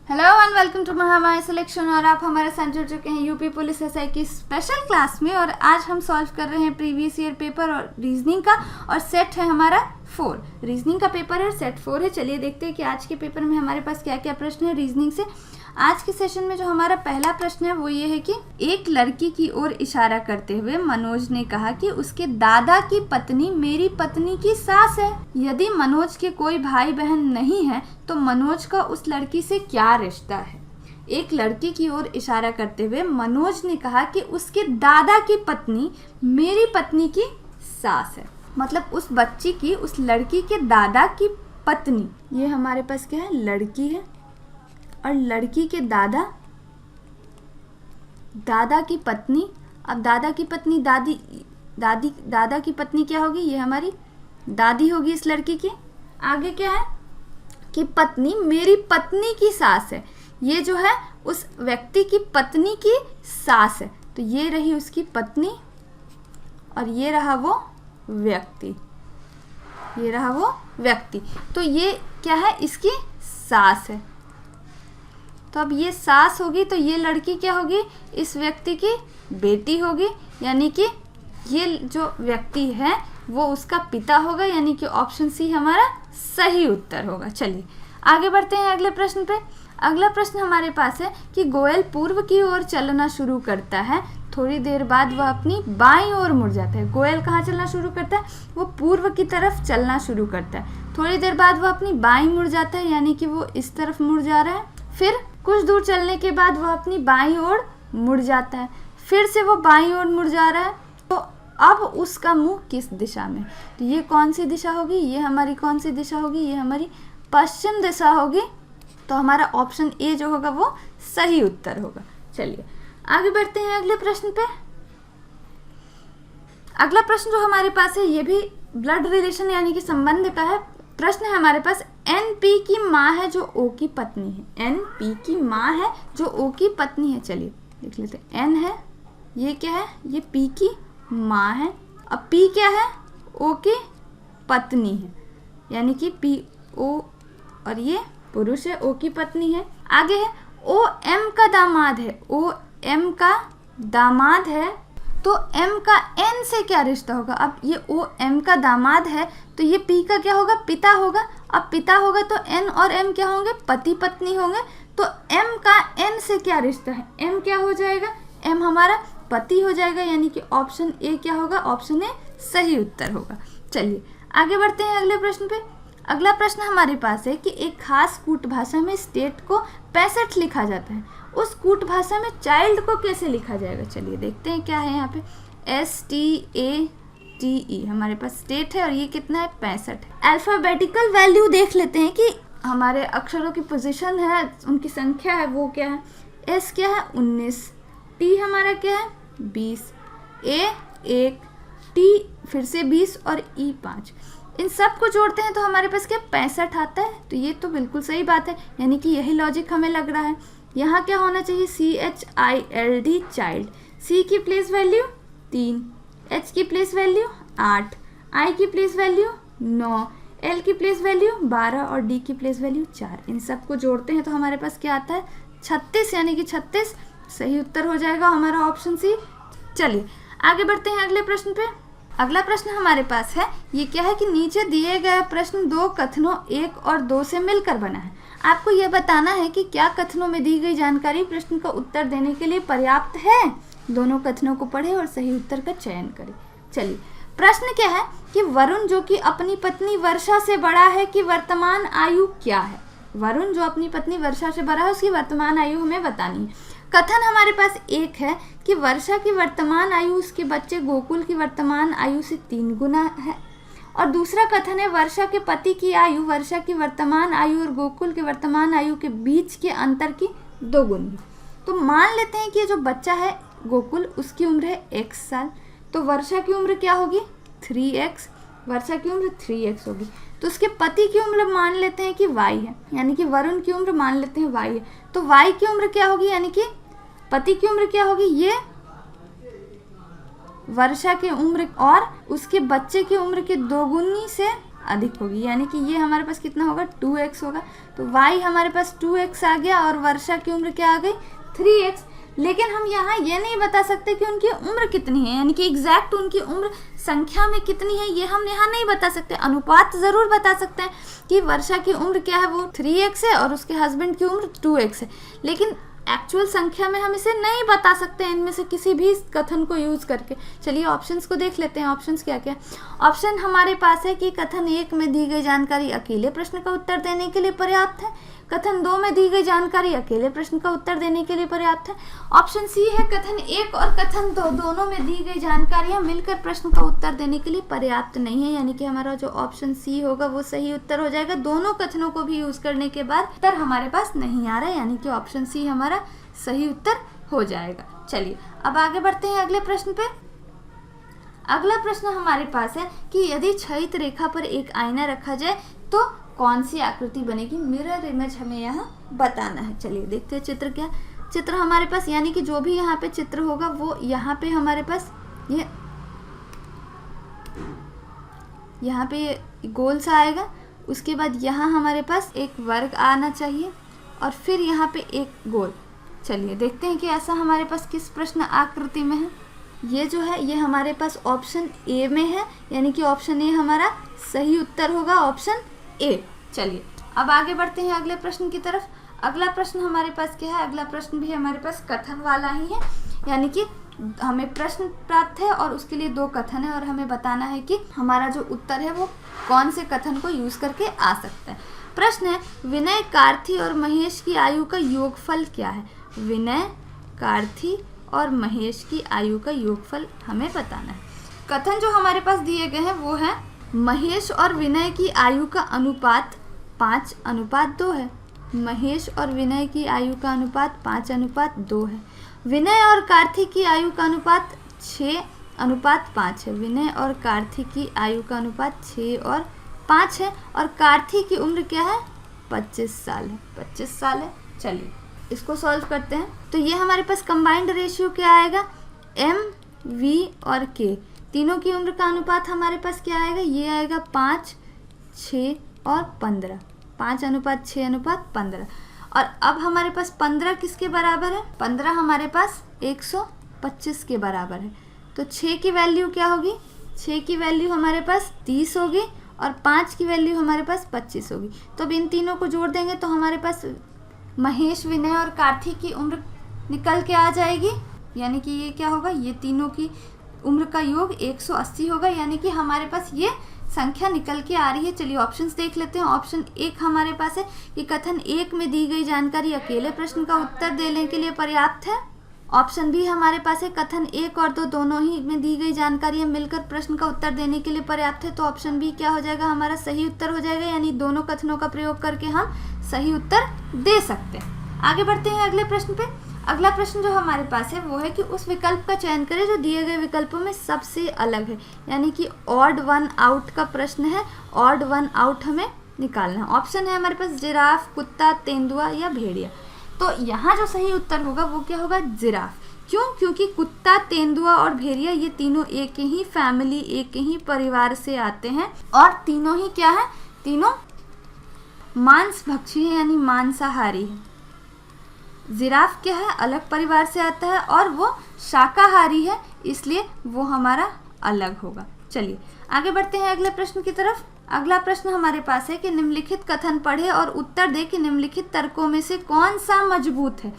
Hello and welcome to Mahamaya selection. और आप हमारे साथ जुड़ चुके हैं यूपी पुलिस एसआई की स्पेशल क्लास में। और आज हम सॉल्व कर रहे हैं प्रीवियस ईयर पेपर और रीजनिंग का, और सेट है हमारा 4। रीजनिंग का पेपर है, सेट 4 है। चलिए देखते हैं कि आज के पेपर में हमारे पास क्या क्या प्रश्न है रीजनिंग से। आज के सेशन में जो हमारा पहला प्रश्न है वो ये है कि एक लड़की की ओर इशारा करते हुए मनोज ने कहा कि उसके दादा की पत्नी मेरी पत्नी की सास है। यदि मनोज के कोई भाई बहन नहीं है तो मनोज का उस लड़की से क्या रिश्ता है। एक लड़की की ओर इशारा करते हुए मनोज ने कहा कि उसके दादा की पत्नी मेरी पत्नी की सास है। मतलब उस बच्ची की, उस लड़की के दादा की पत्नी, ये हमारे पास क्या है, लड़की है, और लड़की के दादा, दादा की पत्नी। अब दादा की पत्नी दादा की पत्नी क्या होगी, ये हमारी दादी होगी इस लड़की की। आगे क्या है कि पत्नी मेरी पत्नी की सास है। ये जो है उस व्यक्ति की पत्नी की सास है, तो ये रही उसकी पत्नी और ये रहा वो व्यक्ति, ये रहा वो व्यक्ति। तो ये क्या है, इसकी सास है। तो अब ये सास होगी तो ये लड़की क्या होगी, इस व्यक्ति की बेटी होगी, यानी कि ये जो व्यक्ति है वो उसका पिता होगा, यानी कि ऑप्शन सी हमारा सही उत्तर होगा। चलिए आगे बढ़ते हैं अगले प्रश्न पे। अगला प्रश्न हमारे पास है कि गोयल पूर्व की ओर चलना शुरू करता है, थोड़ी देर बाद वह अपनी बाईं ओर मुड़ जाता है। गोयल कहाँ चलना शुरू करता है, वो पूर्व की तरफ चलना शुरू करता है। थोड़ी देर बाद वह अपनी बाईं मुड़ जाता है, यानी कि वो इस तरफ मुड़ जा रहा है। फिर कुछ दूर चलने के बाद वह अपनी बाईं ओर मुड़ जाता है, फिर से वो बाईं ओर मुड़ जा रहा है। तो अब उसका मुंह किस दिशा में, तो ये कौन सी दिशा होगी, ये हमारी कौन सी दिशा होगी, ये हमारी पश्चिम दिशा होगी। तो हमारा ऑप्शन ए जो होगा वो सही उत्तर होगा। चलिए आगे बढ़ते हैं अगले प्रश्न पे। अगला प्रश्न जो हमारे पास है ये भी ब्लड रिलेशन यानी कि संबंध का है। प्रश्न है हमारे पास, एन पी की माँ है जो ओ की पत्नी है। एन पी की माँ है जो ओ की पत्नी है। चलिए देख लेते हैं। एन है, ये क्या है, ये पी की माँ है। अब पी क्या है, ओ की पत्नी है, यानी कि पी ओ, और ये पुरुष है, ओ की पत्नी है। आगे है ओ एम का दामाद है। ओ एम का दामाद है, तो एम का एन से क्या रिश्ता होगा। अब ये ओ एम का दामाद है तो ये पी का क्या होगा, पिता होगा। अब पिता होगा तो एन और एम क्या होंगे, पति पत्नी होंगे। तो एम का एन से क्या रिश्ता है, एम क्या हो जाएगा, एम हमारा पति हो जाएगा, यानी कि ऑप्शन ए क्या होगा, ऑप्शन ए सही उत्तर होगा। चलिए आगे बढ़ते हैं अगले प्रश्न पे। अगला प्रश्न हमारे पास है कि एक खास कूट भाषा में स्टेट को 65 लिखा जाता है, उस कूट भाषा में चाइल्ड को कैसे लिखा जाएगा। चलिए देखते हैं क्या है यहाँ पे। STATE हमारे पास स्टेट है और ये कितना है, 65। अल्फाबेटिकल वैल्यू देख लेते हैं कि हमारे अक्षरों की पोजीशन है, उनकी संख्या है वो क्या है। S क्या है, 19। T हमारा क्या है, 20। A 1, T फिर से 20 और E 5। इन सब को जोड़ते हैं तो हमारे पास क्या 65 आता है। तो ये तो बिल्कुल सही बात है, यानी कि यही लॉजिक हमें लग रहा है। यहाँ क्या होना चाहिए, CHILD चाइल्ड। C की प्लेस वैल्यू 3, H की प्लेस वैल्यू 8, I की प्लेस वैल्यू 9, L की प्लेस वैल्यू 12 और D की प्लेस वैल्यू 4। इन सब को जोड़ते हैं तो हमारे पास क्या आता है, 36, यानी कि 36 सही उत्तर हो जाएगा हमारा ऑप्शन सी। चलिए आगे बढ़ते हैं अगले प्रश्न पे। अगला प्रश्न हमारे पास है, ये क्या है कि नीचे दिए गए प्रश्न दो कथनों 1 और 2 से मिलकर बना है। आपको यह बताना है कि क्या कथनों में दी गई जानकारी प्रश्न का उत्तर देने के लिए पर्याप्त है। दोनों कथनों को पढ़ें और सही उत्तर का चयन करें। चलिए प्रश्न क्या है कि वरुण जो कि अपनी पत्नी वर्षा से बड़ा है की वर्तमान आयु क्या है। वरुण जो अपनी पत्नी वर्षा से बड़ा है उसकी वर्तमान आयु हमें बतानी है। कथन हमारे पास एक है कि वर्षा की वर्तमान आयु उसके बच्चे गोकुल की वर्तमान आयु से 3 गुना है, और दूसरा कथन है वर्षा के पति की आयु वर्षा की वर्तमान आयु और गोकुल के वर्तमान आयु के बीच के अंतर की 2 गुनी। तो मान लेते हैं कि ये जो बच्चा है गोकुल, उसकी उम्र है x साल, तो वर्षा की उम्र क्या होगी 3x, वर्षा की उम्र 3x होगी। तो उसके पति की उम्र मान लेते हैं कि y है, यानी कि वरुण की उम्र मान लेते हैं y है। तो y की उम्र क्या होगी, यानी कि पति की उम्र क्या होगी, ये वर्षा की उम्र और उसके बच्चे की उम्र के 2 गुनी से अधिक होगी, यानी कि ये हमारे पास कितना होगा 2x होगा। तो y हमारे पास 2x आ गया और वर्षा की उम्र क्या आ गई 3x। लेकिन हम यहाँ ये नहीं बता सकते कि उनकी उम्र कितनी है, यानी कि एग्जैक्ट उनकी उम्र संख्या में कितनी है ये हम यहाँ नहीं बता सकते। अनुपात ज़रूर बता सकते हैं कि वर्षा की उम्र क्या है, वो 3x है और उसके हस्बैंड की उम्र 2x है, लेकिन एक्चुअल संख्या में हम इसे नहीं बता सकते इनमें से किसी भी कथन को यूज़ करके। चलिए ऑप्शंस को देख लेते हैं। ऑप्शंस क्या क्या? ऑप्शन हमारे पास है कि कथन 1 में दी गई जानकारी अकेले प्रश्न का उत्तर देने के लिए पर्याप्त है, कथन 2 में दी गई जानकारी अकेले प्रश्न का उत्तर देने के लिए पर्याप्त है। ऑप्शन सी है कथन 1 और कथन 2 दोनों में दी गई जानकारियां मिलकर प्रश्न का उत्तर देने के लिए पर्याप्त नहीं है, यानी कि हमारा जो ऑप्शन सी होगा वो सही उत्तर हो जाएगा। दोनों कथनों को भी यूज करने के बाद उत्तर हमारे पास नहीं आ रहा है, यानी कि ऑप्शन सी हमारा सही उत्तर हो जाएगा। चलिए अब आगे बढ़ते हैं अगले प्रश्न पे। अगला प्रश्न हमारे पास है कि यदि क्षैतिज रेखा पर एक आईना रखा जाए तो कौन सी आकृति बनेगी? मिरर इमेज हमें यहाँ बताना है। चलिए देखते हैं चित्र क्या। चित्र हमारे पास यानी कि जो भी यहाँ पे चित्र होगा वो यहाँ पे हमारे पास ये गोल सा आएगा। उसके बाद यहाँ हमारे पास एक वर्ग आना चाहिए और फिर यहाँ पे एक गोल। चलिए देखते हैं कि ऐसा हमारे पास किस प्रश्न आकृति में है। ये जो है ये हमारे पास ऑप्शन ए में है, यानी कि ऑप्शन ए हमारा सही उत्तर होगा, ऑप्शन ए। चलिए अब आगे बढ़ते हैं अगले प्रश्न की तरफ। अगला प्रश्न हमारे पास क्या है? अगला प्रश्न भी हमारे पास कथन वाला ही है, यानी कि हमें प्रश्न प्राप्त है और उसके लिए 2 कथन है और हमें बताना है कि हमारा जो उत्तर है वो कौन से कथन को यूज करके आ सकता है। प्रश्न है विनय, कार्थी और महेश की आयु का योगफल क्या है? विनय, कार्थी और महेश की आयु का योगफल हमें बताना है। कथन जो हमारे पास दिए गए हैं वो है महेश और विनय की आयु का अनुपात 5:2 है। महेश और विनय की आयु का अनुपात 5:2 है। विनय और कार्थी की आयु का अनुपात 6:5 है। विनय और कार्थी की आयु का अनुपात 6 और 5 है और कार्थी की उम्र क्या है? 25 साल है। 25 साल है। चलिए इसको सॉल्व करते हैं। तो ये हमारे पास कंबाइंड रेशियो क्या आएगा? एम, वी और के तीनों की उम्र का अनुपात हमारे पास क्या आएगा? ये आएगा 5, 6 और 15। 5:6:15। और अब हमारे पास 15 किसके बराबर है? 15 हमारे पास 125 के बराबर है। तो 6 की वैल्यू क्या होगी? 6 की वैल्यू हमारे पास 30 होगी और 5 की वैल्यू हमारे पास 25 होगी। तो अब इन तीनों को जोड़ देंगे तो हमारे पास महेश, विनय और कार्थी की उम्र निकल के आ जाएगी, यानी कि ये क्या होगा? ये तीनों की उम्र का योग 180 होगा, यानी कि हमारे पास ये संख्या निकल के आ रही है। चलिए ऑप्शंस देख लेते हैं। ऑप्शन 1 हमारे पास है कि कथन 1 में दी गई जानकारी अकेले प्रश्न का उत्तर देने के लिए पर्याप्त है। ऑप्शन बी हमारे पास है कथन 1 और 2 दोनों ही में दी गई जानकारियां मिलकर प्रश्न का उत्तर देने के लिए पर्याप्त है। तो ऑप्शन बी क्या हो जाएगा? हमारा सही उत्तर हो जाएगा, यानी दोनों कथनों का प्रयोग करके हम सही उत्तर दे सकते हैं। आगे बढ़ते हैं अगले प्रश्न पे। अगला प्रश्न जो हमारे पास है वो है कि उस विकल्प का चयन करें जो दिए गए विकल्पों में सबसे अलग है, यानी कि ऑड वन आउट का प्रश्न है। ऑड वन आउट हमें निकालना है। ऑप्शन है हमारे पास जिराफ, कुत्ता, तेंदुआ या भेड़िया। तो यहाँ जो सही उत्तर होगा वो क्या होगा? जिराफ। क्यों? क्योंकि कुत्ता, तेंदुआ और भेड़िया ये तीनों एक ही फैमिली, एक ही परिवार से आते हैं और तीनों ही क्या है? तीनों मांसभक्षी है, यानी मांसाहारी है। जिराफ क्या है? अलग परिवार से आता है और वो शाकाहारी है, इसलिए वो हमारा अलग होगा। चलिए आगे बढ़ते हैं अगले प्रश्न की तरफ। अगला प्रश्न हमारे पास है कि निम्नलिखित कथन पढ़े और उत्तर दे कि निम्नलिखित तर्कों में से कौन सा मजबूत है।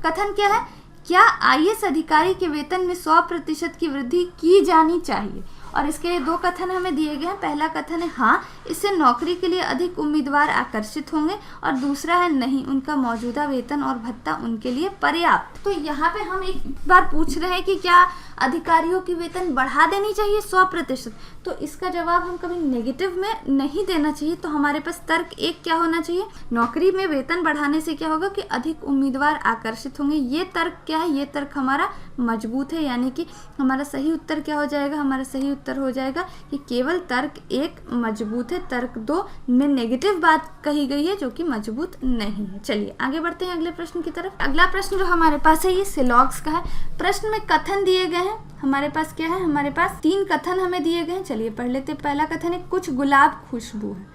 कथन क्या है? क्या आईएएस अधिकारी के वेतन में 100% की वृद्धि की जानी चाहिए? और इसके लिए 2 कथन हमें दिए गए हैं। पहला कथन है हाँ, इससे नौकरी के लिए अधिक उम्मीदवार आकर्षित होंगे, और दूसरा है नहीं, उनका मौजूदा वेतन और भत्ता उनके लिए पर्याप्त। तो यहाँ पे हम एक बार पूछ रहे हैं कि क्या अधिकारियों की वेतन बढ़ा देनी चाहिए 100%? तो इसका जवाब हम कभी नेगेटिव में नहीं देना चाहिए। तो हमारे पास तर्क 1 क्या होना चाहिए? नौकरी में वेतन बढ़ाने से क्या होगा कि अधिक उम्मीदवार आकर्षित होंगे। ये तर्क क्या है? ये तर्क हमारा मजबूत है, यानी कि हमारा सही उत्तर क्या हो जाएगा? हमारा सही उत्तर हो जाएगा कि केवल तर्क 1 मजबूत है, तर्क 2 में नेगेटिव बात कही गई है जो कि मजबूत नहीं है। चलिए आगे बढ़ते हैं अगले प्रश्न की तरफ। अगला प्रश्न जो हमारे पास है ये सिलॉग्स का है। प्रश्न में कथन दिए गए हैं, हमारे पास क्या है, हमारे पास 3 कथन हमें दिए गए हैं। चलिए पढ़ लेते हैं। पहला कथन है कुछ गुलाब खुशबू है,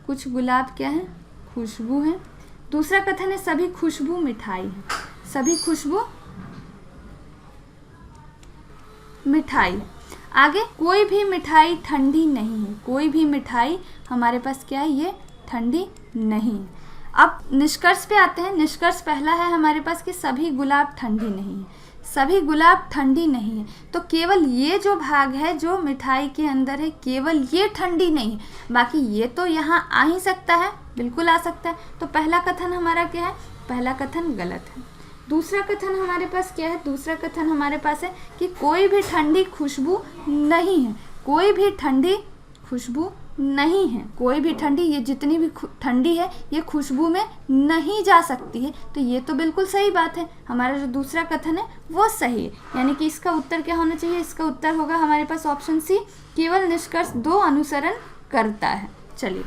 कुछ गुलाब क्या है, खुशबू है। दूसरा कथन है सभी खुशबू मिठाई है, सभी खुशबू मिठाई। आगे कोई भी मिठाई ठंडी नहीं है, कोई भी मिठाई हमारे पास क्या है, ये ठंडी नहीं है। अब निष्कर्ष पे आते हैं। निष्कर्ष पहला है हमारे पास कि सभी गुलाब ठंडी नहीं है, सभी गुलाब ठंडी नहीं है। तो केवल ये जो भाग है जो मिठाई के अंदर है, केवल ये ठंडी नहीं है, बाकी ये तो यहाँ आ ही सकता है, बिल्कुल आ सकता है। तो पहला कथन हमारा क्या है, पहला कथन गलत है। दूसरा कथन हमारे पास क्या है, दूसरा कथन हमारे पास है कि कोई भी ठंडी खुशबू नहीं है, कोई भी ठंडी खुशबू नहीं है, कोई भी ठंडी, ये जितनी भी ठंडी है ये खुशबू में नहीं जा सकती है। तो ये तो बिल्कुल सही बात है, हमारा जो दूसरा कथन है वो सही है। यानी कि इसका उत्तर क्या होना चाहिए, इसका उत्तर होगा हमारे पास ऑप्शन सी, केवल निष्कर्ष 2 अनुसरण करता है। चलिए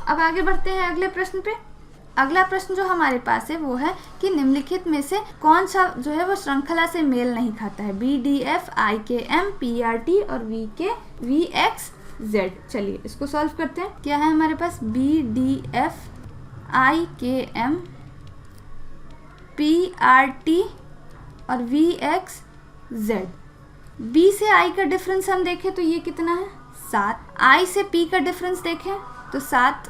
अब आगे बढ़ते हैं अगले प्रश्न पे। अगला प्रश्न जो हमारे पास है वो है कि निम्नलिखित में से कौन सा जो है वो श्रृंखला से मेल नहीं खाता है, BDF, IKM, PRT और VXZ। चलिए इसको सॉल्व करते हैं। क्या है हमारे पास, BDF, IKM, PRT और VXZ। B से I का डिफरेंस हम देखें तो ये कितना है, 7। I से P का डिफरेंस देखें तो 7।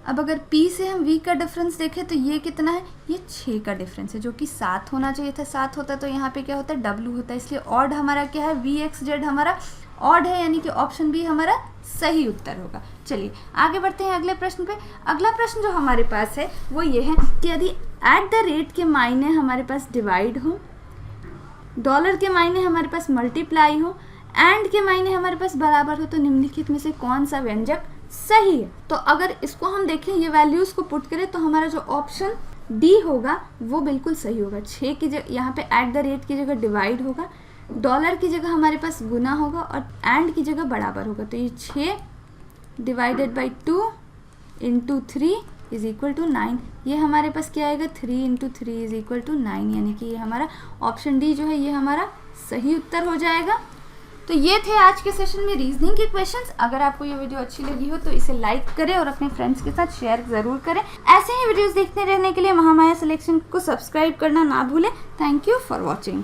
अब अगर P से हम V का डिफरेंस देखें तो ये कितना है, ये 6 का डिफरेंस है, जो कि 7 होना चाहिए था। 7 होता तो यहाँ पे क्या होता है, W होता है, इसलिए ऑड हमारा क्या है, VXZ हमारा ऑड है, यानी कि ऑप्शन बी हमारा सही उत्तर होगा। चलिए आगे बढ़ते हैं अगले प्रश्न पे। अगला प्रश्न जो हमारे पास है वो ये है कि यदि एट द रेट के मायने हमारे पास डिवाइड हो, डॉलर के मायने हमारे पास मल्टीप्लाई हो, एंड के मायने हमारे पास बराबर हो, तो निम्नलिखित में से कौन सा व्यंजक सही है। तो अगर इसको हम देखें, ये वैल्यूज को पुट करें तो हमारा जो ऑप्शन डी होगा वो बिल्कुल सही होगा। 6 की जगह यहाँ पे एट द रेट की जगह डिवाइड होगा, डॉलर की जगह हमारे पास गुना होगा और एंड की जगह बराबर होगा। तो ये 6 divided by 2 into 3 is equal to 9। ये हमारे पास क्या आएगा, 3 इंटू 3 इज इक्वल टू 9, यानी कि ये हमारा ऑप्शन डी जो है ये हमारा सही उत्तर हो जाएगा। तो ये थे आज के सेशन में रीजनिंग के क्वेश्चंस। अगर आपको ये वीडियो अच्छी लगी हो तो इसे लाइक करें और अपने फ्रेंड्स के साथ शेयर ज़रूर करें। ऐसे ही वीडियोस देखते रहने के लिए महामाया सिलेक्शन को सब्सक्राइब करना ना भूलें। Thank you for watching.